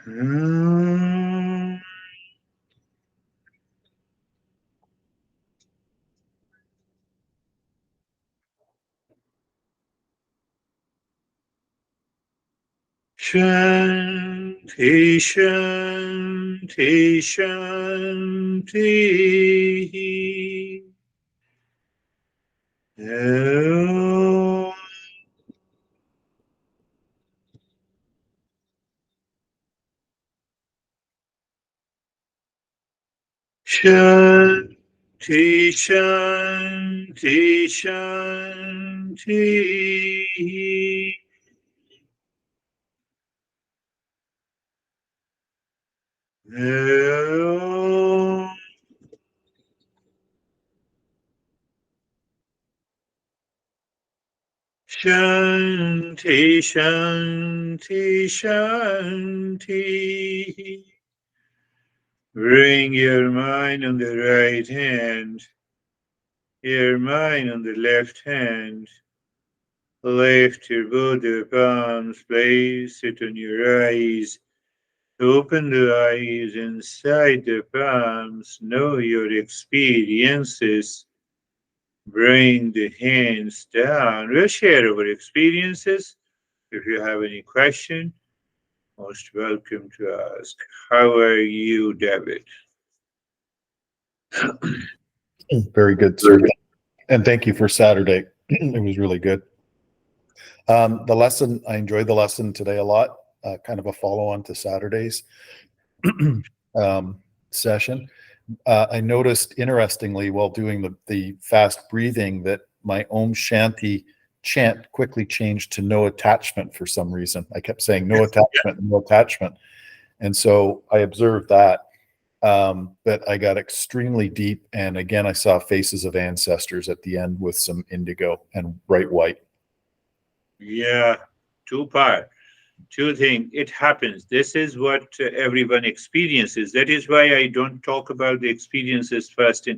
Hmm. Shanti, Shanti, Shanti. Om. Shanti, Shanti, Shanti. Om. Shanti, Shanti, Shanti. Bring your mind on the right hand, your mind on the left hand. Lift your both your palms, place it on your eyes. Open the eyes inside the palms, know your experiences. Bring the hands down. We'll share our experiences. If you have any question, most welcome to ask. How are you, David? Very good, sir. And thank you for Saturday. It was really good. The lesson, I enjoyed the lesson today a lot, kind of a follow on to Saturday's session. I noticed, interestingly, while doing the fast breathing, that my Om Shanti chant quickly changed to no attachment for some reason. I kept saying no attachment, no attachment. And so I observed that. But I got extremely deep. And again, I saw faces of ancestors at the end with some indigo and bright white. Yeah, two part. Two things. It happens. This is what everyone experiences. That is why I don't talk about the experiences first.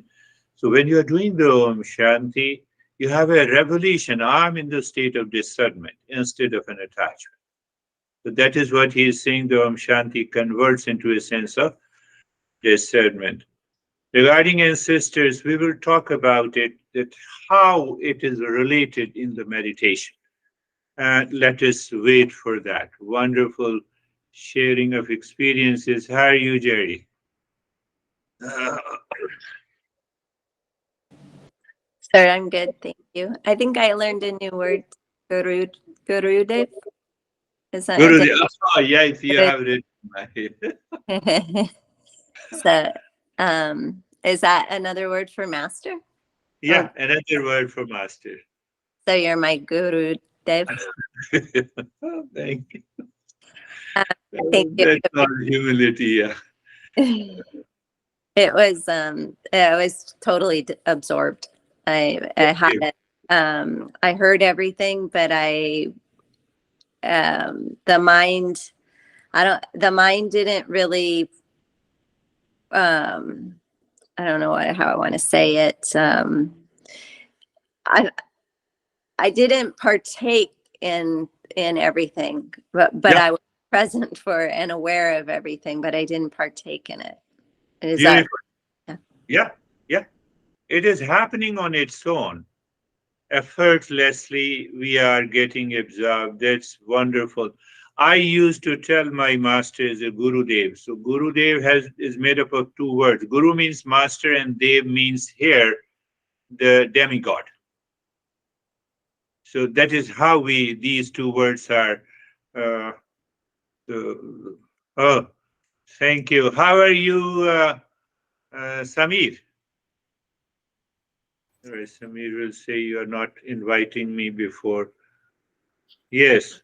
So when you are doing the Om Shanti, you have a revelation. I'm in the state of discernment instead of an attachment. So that is what he is saying. The Om Shanti converts into a sense of discernment. Regarding ancestors, we will talk about it, that how it is related in the meditation. Let us wait for that. Wonderful sharing of experiences. How are you, Jerry? Uh, Sir, I'm good, thank you. I think I learned a new word, guru, gurudev. Is that Guru, did oh, yes, you I- have written my. so, is that another word for master? Yeah, Or another word for master. so you're my guru, Dev? Oh, thank you. Uh, thank you. That's not humility. Yeah. It was totally absorbed. I had Okay. it. I heard everything, but the mind, the mind didn't really, I don't know how I want to say it. I, I didn't partake in everything, but Yeah, I was present for and aware of everything, but I didn't partake in it. Is that beautiful. yeah. Yeah, yeah. It is happening on its own. Effortlessly, we are getting absorbed. That's wonderful. I used to tell my masters a Guru Dev. So Guru Dev is made up of two words. Guru means master, and Dev means here the demigod. So that is how we these two words are. Uh, uh, oh, thank you. How are you, Samir? Samir will say you are not inviting me before. Yes,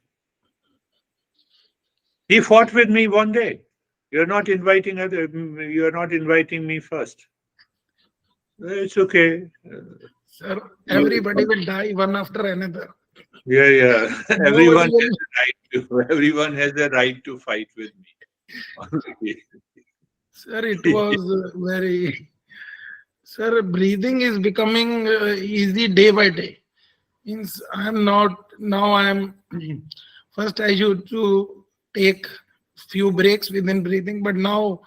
he fought with me one day. You're not inviting other. You're not inviting me first. It's okay. Sir, You, everybody will die one after another. yeah, yeah. Nobody Everyone has will. a right to. Everyone has a right to fight with me. Sir, it was very. Sir, breathing is becoming easy day by day. Means I'm not now. I'm first. I used to take few breaks within breathing, but now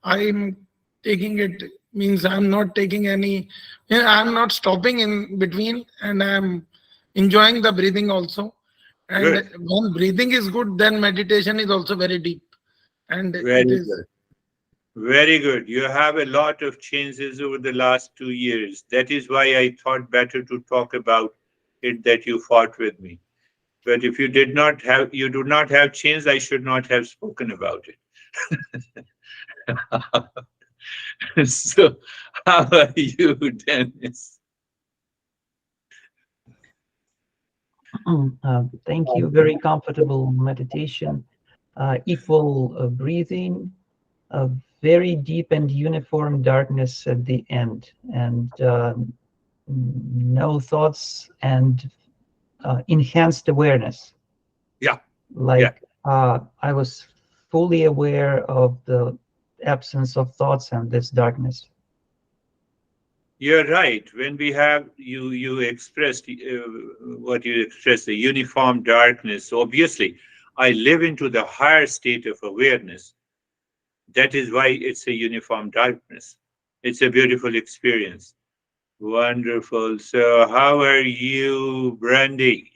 I'm taking it. Means I'm not taking any. I'm not stopping in between, and I'm enjoying the breathing also. And Good. when breathing is good, then meditation is also very deep, and it Very is. good. Very good. You have a lot of changes over the last 2 years. That is why I thought better to talk about it that you fought with me. But if you do not have change, I should not have spoken about it. So, how are you, Dennis? Thank you. Very comfortable meditation, equal breathing, a very deep and uniform darkness at the end, and no thoughts and enhanced awareness. Yeah, yeah. Like I was fully aware of the absence of thoughts and this darkness. You're right. When we have you expressed what you expressed, the uniform darkness. Obviously, I live into the higher state of awareness. That is why it's a uniform darkness. It's a beautiful experience. Wonderful. So, how are you, Brandy?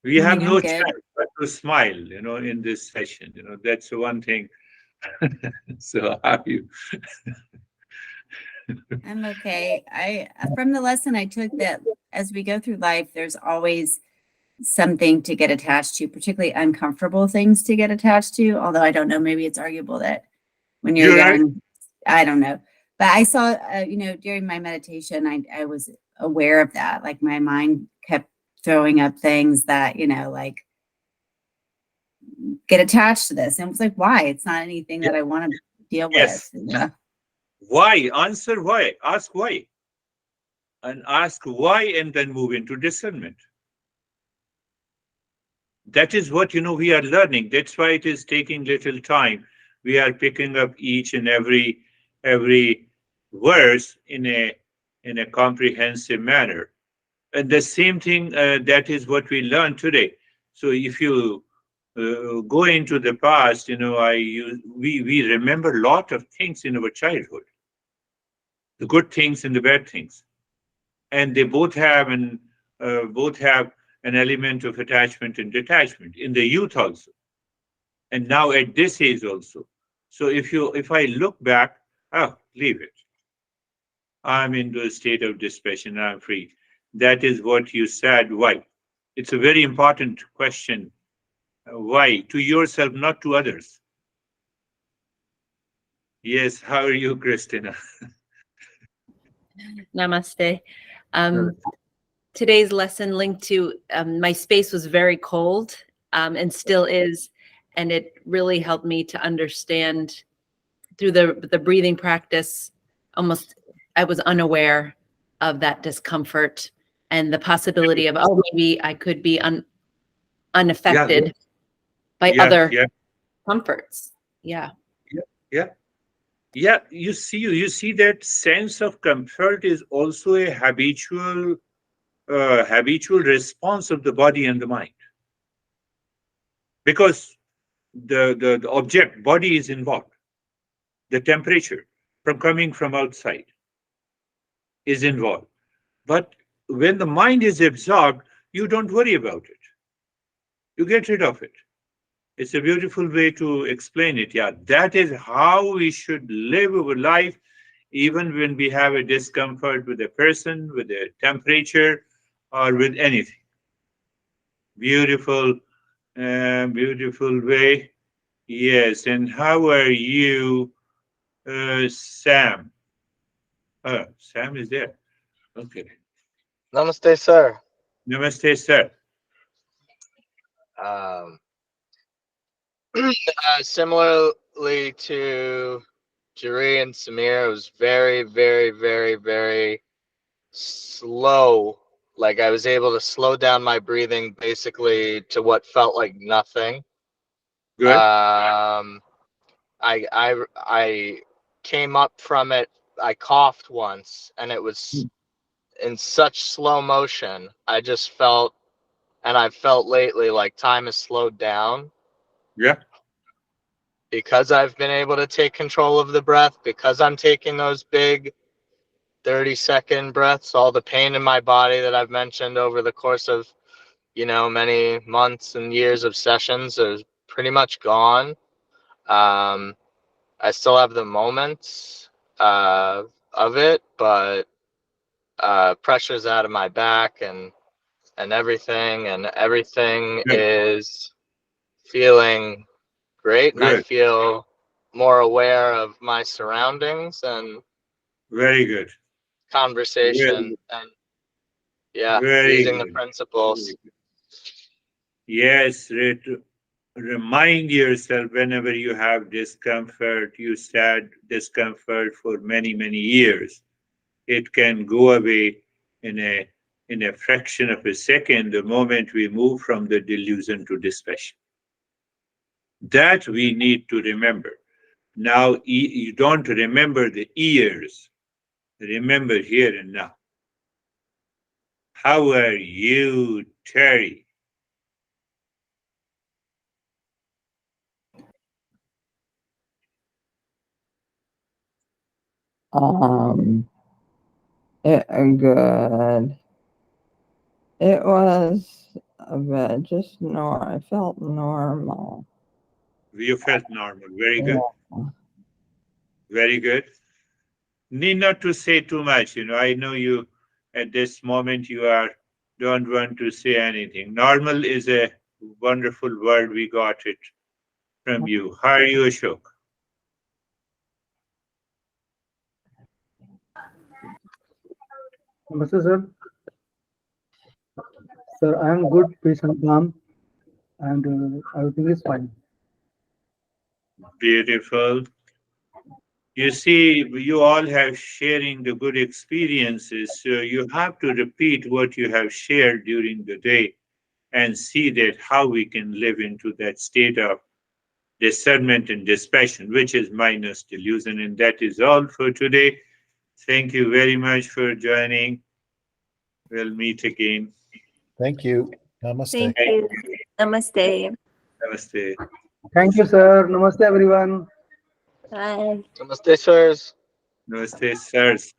We have Morning, I'm no good. choice but to smile, in this session. That's the one thing. So, how are you? I'm okay. I from the lesson I took that as we go through life, there's always something to get attached to, particularly uncomfortable things to get attached to. Although I don't know, maybe it's arguable that when you're You're right. young, I don't know. But I saw, during my meditation, I was aware of that. Like my mind kept throwing up things that, like get attached to this. And it was like, why? It's not anything Yeah. that I want to deal with. Yes. Why? Answer why. Ask why. And ask why and then move into discernment. That is what we are learning. That's why it is taking little time. We are picking up each and every verse in a comprehensive manner. And the same thing, that is what we learned today. So if you go into the past, we remember a lot of things in our childhood, the good things and the bad things, and they both have an element of attachment and detachment in the youth also, and now at this age also. So if I look back, oh, leave it. I'm into a state of dispassion. I'm free. That is what you said. Why? It's a very important question. Why? To yourself, not to others. Yes. How are you, Christina? Namaste. Today's lesson linked to my space was very cold and still is. And it really helped me to understand through the breathing practice. Almost, I was unaware of that discomfort and the possibility of, oh, maybe I could be unaffected by other comforts. Yeah. Yeah. You see that sense of comfort is also a habitual response of the body and the mind, because the object body is involved. The temperature from coming from outside is involved. But when the mind is absorbed, you don't worry about it. You get rid of it. It's a beautiful way to explain it. Yeah, that is how we should live our life, even when we have a discomfort with a person, with a temperature, or with anything. Beautiful, beautiful way. Yes. And how are you, Sam? Sam is there. Okay. Namaste, sir. Namaste, sir. Um, similarly to Jari and Samir, it was very, very, very, very slow. Like I was able to slow down my breathing basically to what felt like nothing. Good. I came up from it. I coughed once, and it was in such slow motion. I just felt, and I've felt lately, like time has slowed down. Yeah. Because I've been able to take control of the breath, because I'm taking those big 30-second breaths, all the pain in my body that I've mentioned over the course of, many months and years of sessions is pretty much gone. I still have the moments of it, but pressure's out of my back and everything, and everything Good. is feeling great, and I Good. feel more aware of my surroundings and Very good. conversation, and Very using the good. principles. Yes, remind yourself whenever you have discomfort, you had discomfort for many, many years. It can go away in a fraction of a second the moment we move from the delusion to dispassion. That we need to remember. Now, you don't remember the years. Remember here and now. How are you, Terry? Um, good. It was a bit just I felt normal. You felt normal. Very good. Yeah. Very good. Need not to say too much. I know you at this moment don't want to say anything. Normal is a wonderful word. We got it from you. How are you, Ashok? Namaste, sir. Sir, I am good, peace and calm, and everything is fine. Beautiful. You see, you all have sharing the good experiences. So you have to repeat what you have shared during the day and see that how we can live into that state of discernment and dispassion, which is minus delusion. And that is all for today. Thank you very much for joining. We'll meet again. Thank you. Namaste. Thank you. Namaste. Namaste. Thank you, sir. Namaste, everyone. Bye. Namaste, sirs. Namaste, sirs.